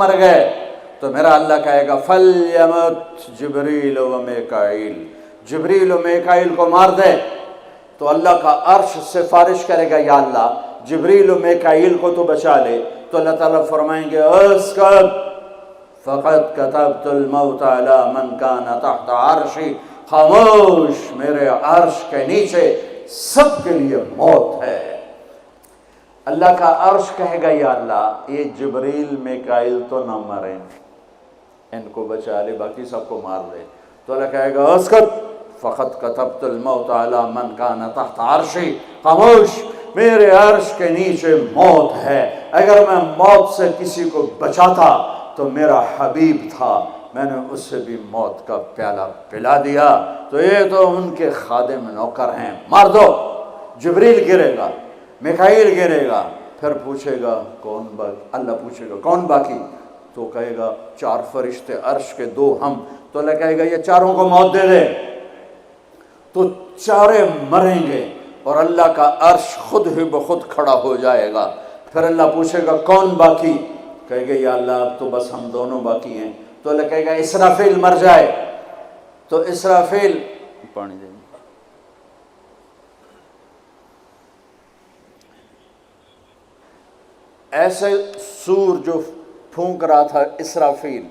مر گئے تو میرا اللہ کہے گا فلیمت جبریل و میکائیل، جبریل و میکائیل کو مار دے۔ تو اللہ کا عرش سفارش کرے گا یا اللہ جبریل و میکائیل کو تو بچا لے، تو اللہ تعالیٰ فرمائیں گے اسکت فقد کتبت الموت علی من کان تحت عرشی، خاموش، میرے عرش کے نیچے سب کے لیے موت ہے۔ اللہ کا عرش کہے گا یا اللہ یہ جبریل میکائیل تو نہ مریں، ان کو بچا لے، باقی سب کو مار دے۔ تو اللہ کہے گا اسکت فقط کتبت الموت علی من کان تحت عرشی، خاموش، میرے عرش کے نیچے موت ہے۔ اگر میں موت سے کسی کو بچاتا تو میرا حبیب تھا، میں نے اس سے بھی موت کا پیالہ پلا دیا، تو یہ تو ان کے خادم نوکر ہیں، مار دو۔ جبریل گرے گا، میکائیل گرے گا، پھر پوچھے گا کون باقی، اللہ پوچھے گا کون باقی، تو کہے گا 4 فرشتے عرش کے 2 ہم، تو اللہ کہے گا یہ چاروں کو موت دے دے، تو چارے مریں گے اور اللہ کا عرش خود ہی بخود کھڑا ہو جائے گا۔ پھر اللہ پوچھے گا کون باقی، کہے گا یا اللہ اب تو بس ہم دونوں باقی ہیں، تو اللہ کہے گا اسرافیل مر جائے، تو اسرافیل پانی دے ایسے سور جو پھونک رہا تھا اسرافیل،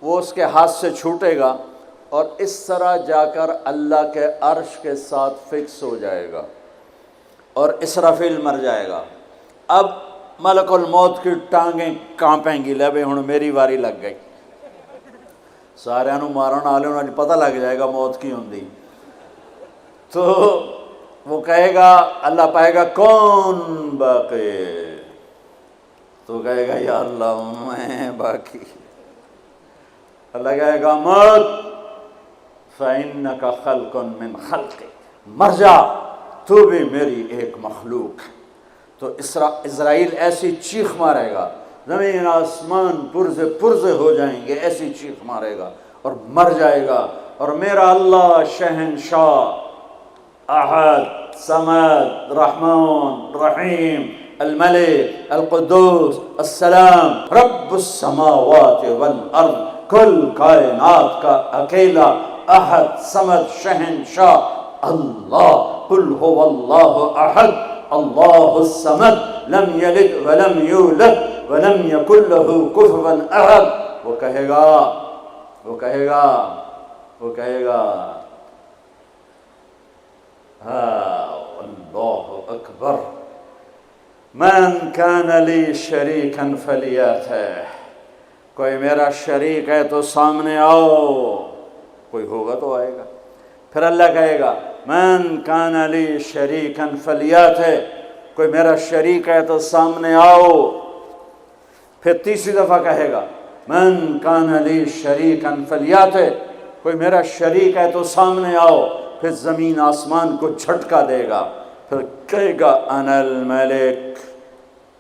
وہ اس کے ہاتھ سے چھوٹے گا اور اس طرح جا کر اللہ کے عرش کے ساتھ فکس ہو جائے گا اور اسرافیل مر جائے گا۔ اب ملک الموت کی ٹانگیں کانپیں گی، لے بھئی ہن میری واری لگ گئی، سارے نو مارن والے انہوں پتہ لگ جائے گا موت کی ہوندی، تو وہ کہے گا، اللہ پائے گا کون باقی، تو کہے گا یا اللہ میں باقی، اللہ کہے گا موت فَإِنَّكَ خَلْقٌ مِّنْ خَلْقِ، مر جا، تو بھی میری ایک مخلوق ہے۔ تو اسرائیل ایسی چیخ مارے گا، زمین آسمان پرزے پرزے ہو جائیں گے، ایسی چیخ مارے گا اور مر جائے گا، اور میرا اللہ شہنشاہ، احد، صمد، رحمان، رحیم، الملک، القدوس، السلام، رب السماوات والارض، کل کائنات کا اکیلا احد صمد شہنشاہ اللہ، قل هو اللہ احد اللہ الصمد لم یلد ولم یولد ولم یکن له کفوا احد، وہ کہے گا اللہ اکبر، من کان لی شریکا فلیاتہ، کوئی میرا شریک ہے تو سامنے آؤ، کوئی ہوگا تو آئے گا۔ پھر اللہ کہے گا من کان لی شریکا فلیاتہ، کوئی میرا شریک ہے تو سامنے آؤ۔ پھر تیسری دفعہ کہے گا من کان لی شریکا فلیاتہ، کوئی میرا شریک ہے تو سامنے آؤ۔ پھر زمین آسمان کو جھٹکا دے گا، پھر کہے گا انا الملک،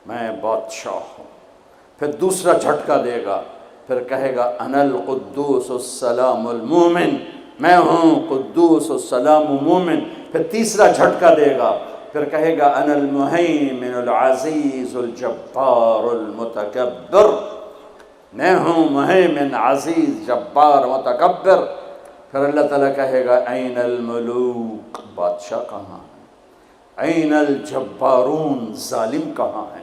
میں بادشاہ ہوں۔ پھر دوسرا جھٹکا دے گا، پھر کہے گا انا القدوس السلام المومن، میں ہوں قدوس السلام مومن۔ پھر تیسرا جھٹکا دے گا، پھر کہے گا انا المہیمن العزیز الجبار المتکبر، میں ہوں مہیمن، عزیز، جبار، متکبر۔ پھر اللہ تعالیٰ کہے گا این الملوک، بادشاہ کہاں ہے، این الجبارون، ظالم کہاں ہے،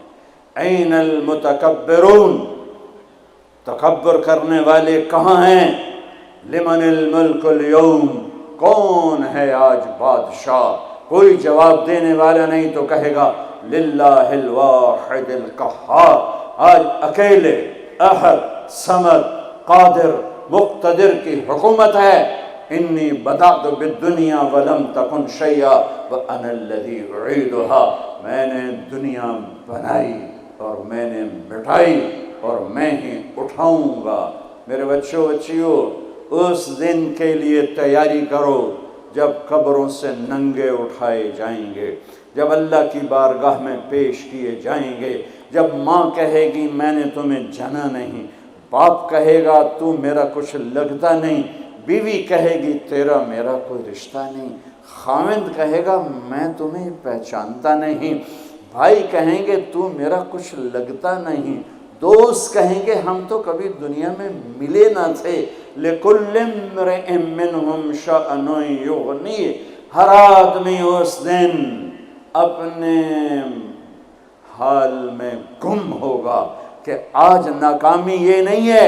این المتکبرون، تکبر کرنے والے کہاں ہیں، لمن الملک اليوم، کون ہے آج بادشاہ، کوئی جواب دینے والا نہیں، تو کہے گا للہ الواحد القہار، آج اکیلے احد صمد قادر مقتدر کی حکومت ہے۔ انی بدأت بالدنیا ولم تکن شیئا وانا الذی اعیدها، میں نے دنیا بنائی اور میں نے مٹائی اور میں ہی اٹھاؤں گا۔ میرے بچوں بچیوں، اس دن کے لیے تیاری کرو جب قبروں سے ننگے اٹھائے جائیں گے، جب اللہ کی بارگاہ میں پیش کیے جائیں گے، جب ماں کہے گی میں نے تمہیں جنا نہیں، باپ کہے گا تو میرا کچھ لگتا نہیں، بیوی کہے گی تیرا میرا کوئی رشتہ نہیں، خاوند کہے گا میں تمہیں پہچانتا نہیں، بھائی کہیں گے تو میرا کچھ لگتا نہیں، دوست کہیں گے ہم تو کبھی دنیا میں ملے نہ تھے. لِكُلِّ امْرِئٍ مِّنْهُمْ شَأْنٌ يُغْنِيهِ. ہر آدمی اس دن اپنے حال میں گم ہوگا کہ آج ناکامی یہ نہیں ہے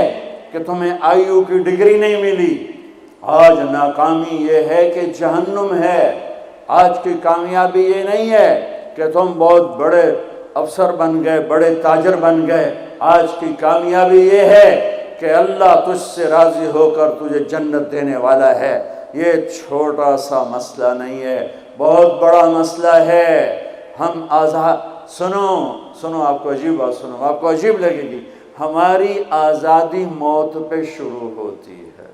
کہ تمہیں IU کی ڈگری نہیں ملی، آج ناکامی یہ ہے کہ جہنم ہے. آج کی کامیابی یہ نہیں ہے کہ تم بہت بڑے افسر بن گئے، بڑے تاجر بن گئے. آج کی کامیابی یہ ہے کہ اللہ تجھ سے راضی ہو کر تجھے جنت دینے والا ہے. یہ چھوٹا سا مسئلہ نہیں ہے، بہت بڑا مسئلہ ہے. ہم آزاد، سنو آپ کو عجیب بات سنو، آپ کو عجیب لگے گی. ہماری آزادی موت پہ شروع ہوتی ہے.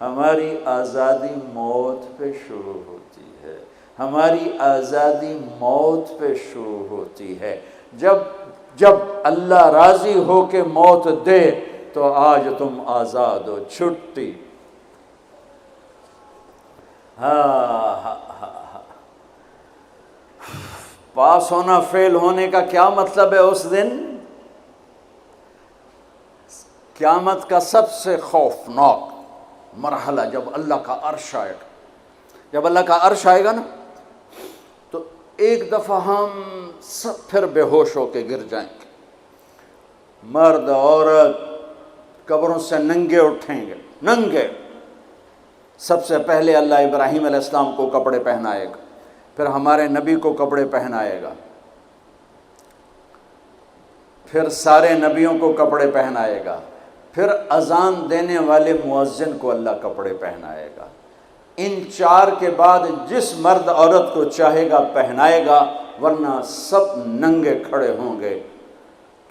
ہماری آزادی موت پہ شروع ہوتی ہے. ہماری آزادی موت پہ شروع ہوتی ہے. جب اللہ راضی ہو کے موت دے تو آج تم آزاد ہو. چھٹی. پاس ہونا فیل ہونے کا کیا مطلب ہے اس دن؟ قیامت کا سب سے خوفناک مرحلہ جب اللہ کا عرش آئے گا. جب اللہ کا عرش آئے گا نا تو ایک دفعہ ہم سب پھر بے ہوش ہو کے گر جائیں گے. مرد عورت قبروں سے ننگے اٹھیں گے، ننگے. سب سے پہلے اللہ ابراہیم علیہ السلام کو کپڑے پہنائے گا، پھر ہمارے نبی کو کپڑے پہنائے گا، پھر سارے نبیوں کو کپڑے پہنائے گا، پھر اذان دینے والے مؤذن کو اللہ کپڑے پہنائے گا. ان چار کے بعد جس مرد عورت کو چاہے گا پہنائے گا، ورنہ سب ننگے کھڑے ہوں گے.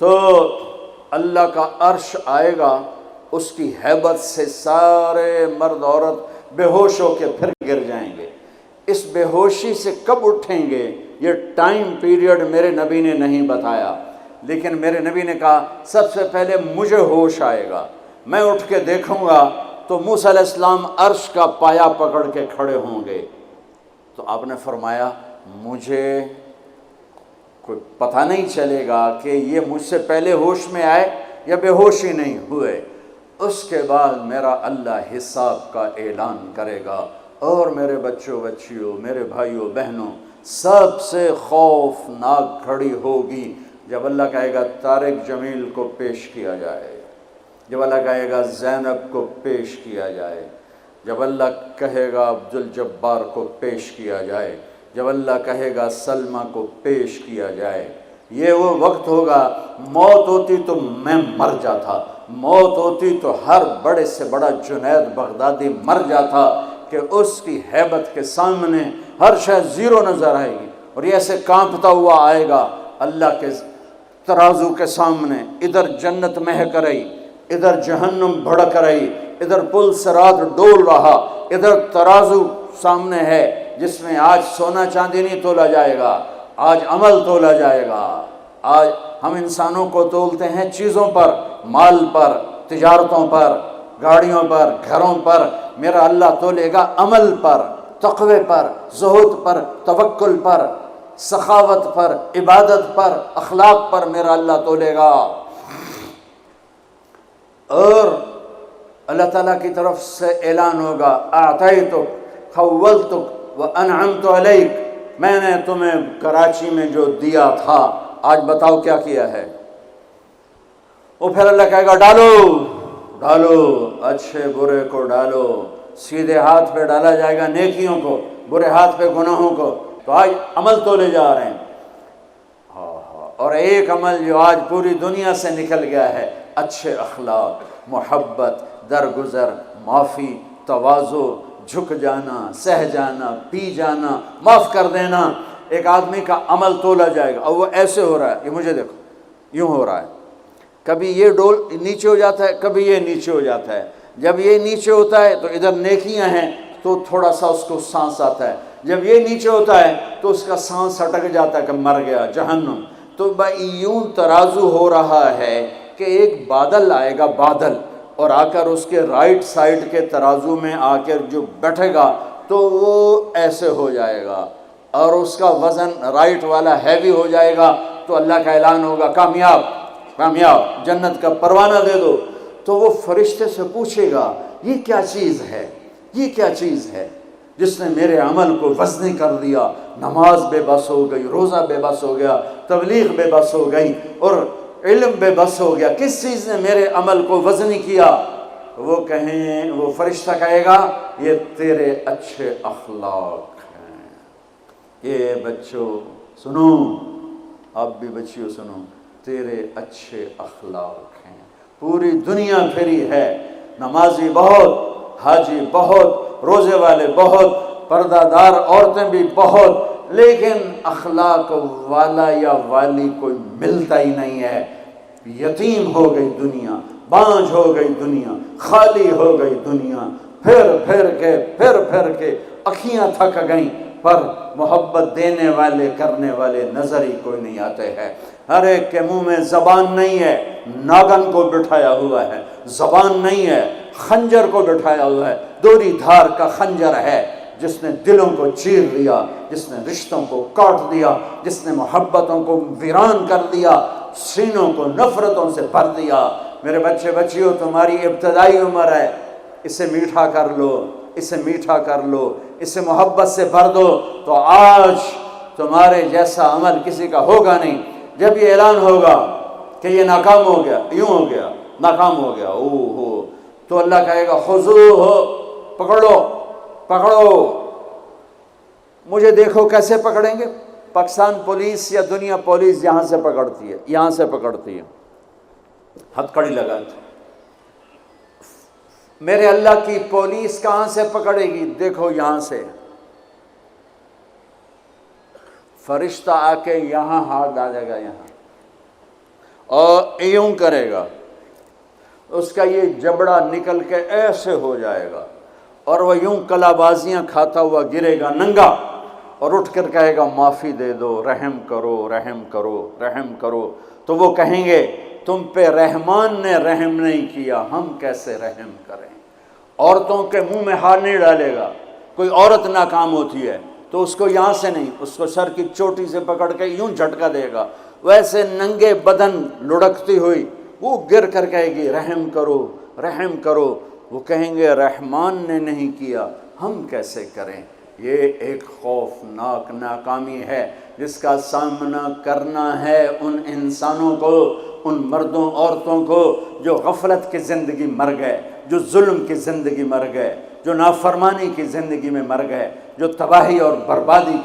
تو اللہ کا عرش آئے گا، اس کی ہیبت سے سارے مرد عورت بے ہوش ہو کے پھر گر جائیں گے. اس بے ہوشی سے کب اٹھیں گے یہ ٹائم پیریڈ میرے نبی نے نہیں بتایا، لیکن میرے نبی نے کہا سب سے پہلے مجھے ہوش آئے گا، میں اٹھ کے دیکھوں گا تو موسیٰ علیہ السلام عرش کا پایا پکڑ کے کھڑے ہوں گے. تو آپ نے فرمایا مجھے کوئی پتہ نہیں چلے گا کہ یہ مجھ سے پہلے ہوش میں آئے یا بے ہوش ہی نہیں ہوئے. اس کے بعد میرا اللہ حساب کا اعلان کرے گا. اور میرے بچوں بچیوں، میرے بھائیوں بہنوں، سب سے خوفناک گھڑی ہوگی جب اللہ کہے گا طارق جمیل کو پیش کیا جائے، جب اللہ کہے گا زینب کو پیش کیا جائے، جب اللہ کہے گا عبدالجبار کو پیش کیا جائے، جب اللہ کہے گا سلمہ کو پیش کیا جائے. یہ وہ وقت ہوگا، موت ہوتی تو میں مر جاتا، موت ہوتی تو ہر بڑے سے بڑا جنید بغدادی مر جاتا کہ اس کی ہیبت کے سامنے ہر شے زیرو نظر آئے گی. اور یہ ایسے کانپتا ہوا آئے گا اللہ کے ترازو کے سامنے. ادھر جنت مہک رہی، ادھر جہنم بھڑک رہی، ادھر پل صراط ڈول رہا، ادھر ترازو سامنے ہے جس میں آج سونا چاندی نہیں تولا جائے گا، آج عمل تولا جائے گا. آج ہم انسانوں کو تولتے ہیں چیزوں پر، مال پر، تجارتوں پر، گاڑیوں پر، گھروں پر. میرا اللہ تولے گا عمل پر، تقوی پر، زہد پر، توکل پر، سخاوت پر، عبادت پر، اخلاق پر میرا اللہ تولے گا. اور اللہ تعالیٰ کی طرف سے اعلان ہوگا اعطیتک خولتک وانعمت علیک، میں نے تمہیں کراچی میں جو دیا تھا آج بتاؤ کیا کیا ہے. وہ پھر اللہ کہے گا ڈالو ڈالو، اچھے برے کو ڈالو. سیدھے ہاتھ پہ ڈالا جائے گا نیکیوں کو، برے ہاتھ پہ گناہوں کو. تو آج عمل تولے جا رہے ہیں. اور ایک عمل جو آج پوری دنیا سے نکل گیا ہے، اچھے اخلاق، محبت، درگزر، معافی، تواضع، جھک جانا، سہ جانا، پی جانا، معاف کر دینا. ایک آدمی کا عمل تولا جائے گا اور وہ ایسے ہو رہا ہے، یہ مجھے دیکھو یوں ہو رہا ہے، کبھی یہ ڈول نیچے ہو جاتا ہے، کبھی یہ نیچے ہو جاتا ہے. جب یہ نیچے ہوتا ہے تو ادھر نیکیاں ہیں تو تھوڑا سا اس کو سانس آتا ہے، جب یہ نیچے ہوتا ہے تو اس کا سانس ہٹک جاتا ہے کہ مر گیا جہنم. تو یوں ترازو ہو رہا ہے کہ ایک بادل آئے گا، بادل، اور آ کر اس کے رائٹ سائڈ کے ترازو میں آ کر جو بیٹھے گا تو وہ ایسے ہو جائے گا اور اس کا وزن رائٹ والا ہیوی ہو جائے گا. تو اللہ کا اعلان ہوگا کامیاب. کامیاب، جنت کا پروانہ دے دو، تو وہ فرشتے سے پوچھے گا یہ کیا چیز ہے، یہ کیا چیز ہے جس نے میرے عمل کو وزنی کر دیا؟ نماز بے بس ہو گئی، روزہ بے بس ہو گیا، تبلیغ بے بس ہو گئی، اور علم بے بس ہو گیا، کس چیز نے میرے عمل کو وزنی کیا؟ وہ فرشتہ کہے گا یہ تیرے اچھے اخلاق ہیں۔ یہ بچوں سنو، آپ بھی بچیوں سنو، تیرے اچھے اخلاق ہیں۔ پوری دنیا پھری ہے، نمازی بہت، حاجی بہت، روزے والے بہت، پردہ دار عورتیں بھی بہت، لیکن اخلاق والا یا والی کوئی ملتا ہی نہیں ہے۔ یتیم ہو گئی دنیا، بانجھ ہو گئی دنیا، خالی ہو گئی دنیا، پھر کے اکھیاں تھک گئیں، پر محبت دینے والے کرنے والے نظر ہی کوئی نہیں آتے ہیں۔ ہر ایک کے منہ میں زبان نہیں ہے، ناگن کو بٹھایا ہوا ہے، زبان نہیں ہے، خنجر کو بٹھایا ہوا ہے، دوری دھار کا خنجر ہے، جس نے دلوں کو چیر دیا، جس نے رشتوں کو کاٹ دیا، جس نے محبتوں کو ویران کر دیا، سینوں کو نفرتوں سے بھر دیا۔ میرے بچے بچیوں، تمہاری ابتدائی عمر ہے، اسے میٹھا کر لو، اسے میٹھا کر لو، اسے محبت سے بھر دو، تو آج تمہارے جیسا عمل کسی کا ہوگا نہیں۔ جب یہ اعلان ہوگا کہ یہ ناکام ہو گیا، یوں ہو گیا، ناکام ہو گیا، تو اللہ کہے گا خذوہ، پکڑو پکڑو۔ مجھے دیکھو کیسے پکڑیں گے؟ پاکستان پولیس یا دنیا پولیس یہاں سے پکڑتی ہے، یہاں سے پکڑتی ہے، ہتھ کڑی لگاتی۔ میرے اللہ کی پولیس کہاں سے پکڑے گی؟ دیکھو یہاں سے، فرشتہ آ کے یہاں ہاتھ ڈالے گا، یہاں، اور یوں کرے گا، اس کا یہ جبڑا نکل کے ایسے ہو جائے گا، اور وہ یوں کلا بازیاں کھاتا ہوا گرے گا ننگا، اور اٹھ کر کہے گا معافی دے دو، رحم کرو، رحم کرو، رحم کرو۔ تو وہ کہیں گے تم پہ رحمان نے رحم نہیں کیا، ہم کیسے رحم کریں؟ عورتوں کے منہ میں ہاتھ نہیں ڈالے گا۔ کوئی عورت ناکام ہوتی ہے تو اس کو یہاں سے نہیں، اس کو سر کی چوٹی سے پکڑ کے یوں جھٹکا دے گا، ویسے ننگے بدن لڑکتی ہوئی وہ گر کر کہے گی رحم کرو، رحم کرو۔ وہ کہیں گے رحمان نے نہیں کیا، ہم کیسے کریں؟ یہ ایک خوفناک ناکامی ہے جس کا سامنا کرنا ہے ان انسانوں کو، ان مردوں عورتوں کو جو غفلت کی زندگی مر گئے، جو ظلم کی زندگی مر گئے، جو نافرمانی کی زندگی میں مر گئے، جو تباہی اور بربادی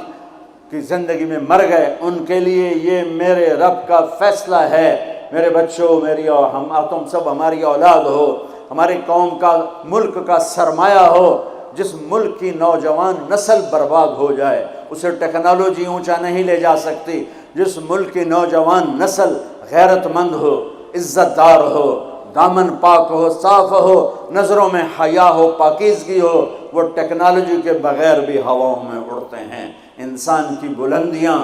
کی زندگی میں مر گئے۔ ان کے لیے یہ میرے رب کا فیصلہ ہے۔ میرے بچوں، تم سب ہماری اولاد ہو، ہماری قوم کا، ملک کا سرمایہ ہو۔ جس ملک کی نوجوان نسل برباد ہو جائے اسے ٹیکنالوجی اونچا نہیں لے جا سکتی۔ جس ملک کی نوجوان نسل غیرت مند ہو، عزت دار ہو، دامن پاک ہو، صاف ہو، نظروں میں حیا ہو، پاکیزگی ہو، وہ ٹیکنالوجی کے بغیر بھی ہواؤں میں اڑتے ہیں۔ انسان کی بلندیاں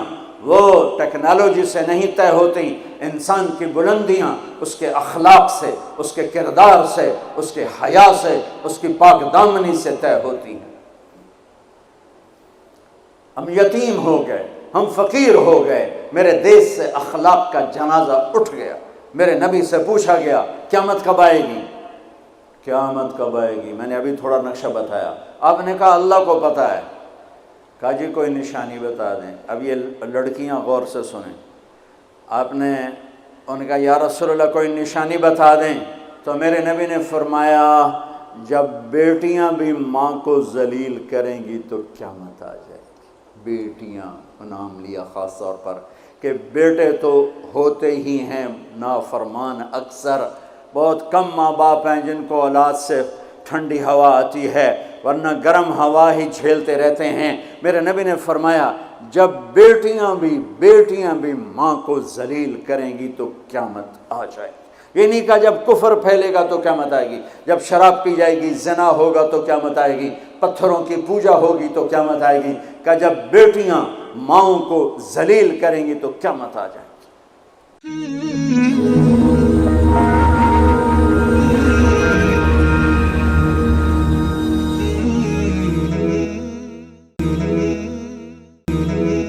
وہ ٹیکنالوجی سے نہیں طے ہوتی، انسان کی بلندیاں اس کے اخلاق سے، اس کے کردار سے، اس کے حیا سے، اس کی پاک دامنی سے طے ہوتی ہیں۔ ہم یتیم ہو گئے، ہم فقیر ہو گئے، میرے دیش سے اخلاق کا جنازہ اٹھ گیا۔ میرے نبی سے پوچھا گیا قیامت کب آئے گی؟ قیامت کب آئے گی؟ میں نے ابھی تھوڑا نقشہ بتایا، آپ نے کہا اللہ کو پتہ ہے۔ کہا جی کوئی نشانی بتا دیں۔ اب یہ لڑکیاں غور سے سنیں۔ آپ نے ان کا یا رسول اللہ کوئی نشانی بتا دیں، تو میرے نبی نے فرمایا جب بیٹیاں بھی ماں کو ذلیل کریں گی تو قیامت آ جائے گی۔ بیٹیاں نام لیا خاص طور پر، کہ بیٹے تو ہوتے ہی ہیں نافرمان اکثر، بہت کم ماں باپ ہیں جن کو اولاد سے ٹھنڈی ہوا آتی ہے، ورنہ گرم ہوا ہی جھیلتے رہتے ہیں۔ میرے نبی نے فرمایا جب بیٹیاں بھی ماں کو ذلیل کریں گی تو قیامت آ جائے گی۔ یہ نہیں کہا جب کفر پھیلے گا تو قیامت آئے گی، جب شراب پی جائے گی، زنا ہوگا تو قیامت آئے گی، پتھروں کی پوجا ہوگی تو قیامت آئے گی، کہ جب بیٹیاں ماؤں کو ذلیل کریں گی تو قیامت آ جائے گی۔